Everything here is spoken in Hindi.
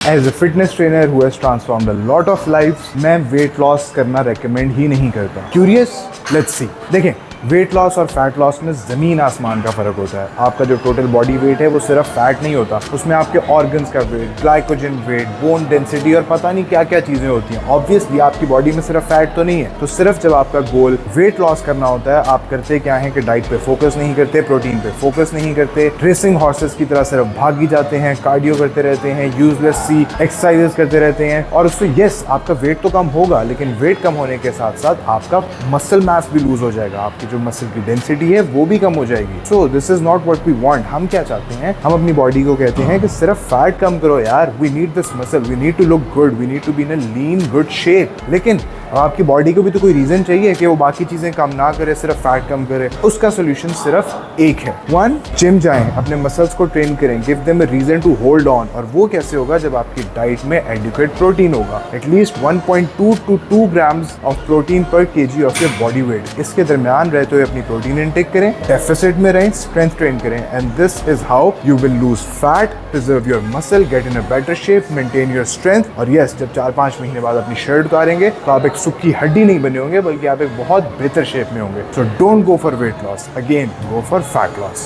As a fitness trainer who has transformed a lot of lifes, मैं वेट लॉस करना रेकमेंड ही नहीं करता। क्यूरियस? Let's see. देखें, वेट लॉस और फैट लॉस में ज़मीन आसमान का फ़र्क होता है। आपका जो टोटल बॉडी वेट है वो सिर्फ फैट नहीं होता, उसमें आपके ऑर्गन्स का weight, glycogen weight, bone density और पता नहीं क्या क्या चीज़ें होती हैं। ऑब्वियसली आपकी बॉडी में सिर्फ फैट तो नहीं है। तो सिर्फ जब आपका गोल वेट लॉस करना होता है, आप करते क्या है कि डाइट पे फोकस नहीं करते, प्रोटीन पे फोकस नहीं करते, रेसिंग हॉर्सेस की तरह सिर्फ भागी जाते हैं, कार्डियो करते रहते हैं, यूजलेस सी एक्सरसाइजेस करते रहते हैं। और उससे यस, आपका वेट तो कम होगा, लेकिन वेट कम होने के साथ साथ आपका मसल मास भी लूज हो जाएगा, आपकी जो मसल की डेंसिटी है वो भी कम हो जाएगी। So this is not what we want. हम क्या चाहते हैं? हम अपनी बॉडी को कहते हैं कि सिर्फ फैट कम करो यार, we need this muscle, we need to look good, we need to be in a lean good shape. लेकिन आपकी बॉडी को भी तो कोई रीजन चाहिए कि वो बाकी चीजें कम ना करे, सिर्फ फैट कम करे। उसका सोल्यूशन सिर्फ एक है। वन, जिम जाएं, अपने मसल्स को ट्रेन करें, give them a reason to hold on. और वो कैसे होगा? जब आपकी डाइट में एडिक्वेट प्रोटीन होगा, at least 1.2 to 2 grams of protein per kg of your body weight. इसके दरमियान रहते हुए अपनी प्रोटीन इनटेक करें, डेफिसिट में रहें, स्ट्रेंथ ट्रेन करें, and this is how you will lose fat, preserve your muscle, get in a better shape, maintain your strength. और यस, जब 4-5 महीने बाद अपनी शर्ट उतारेंगे तो आप एक सुक्की हड्डी नहीं बने होंगे, बल्कि आप एक बहुत बेहतर शेप में होंगे। So don't go for weight loss, again go for fat loss.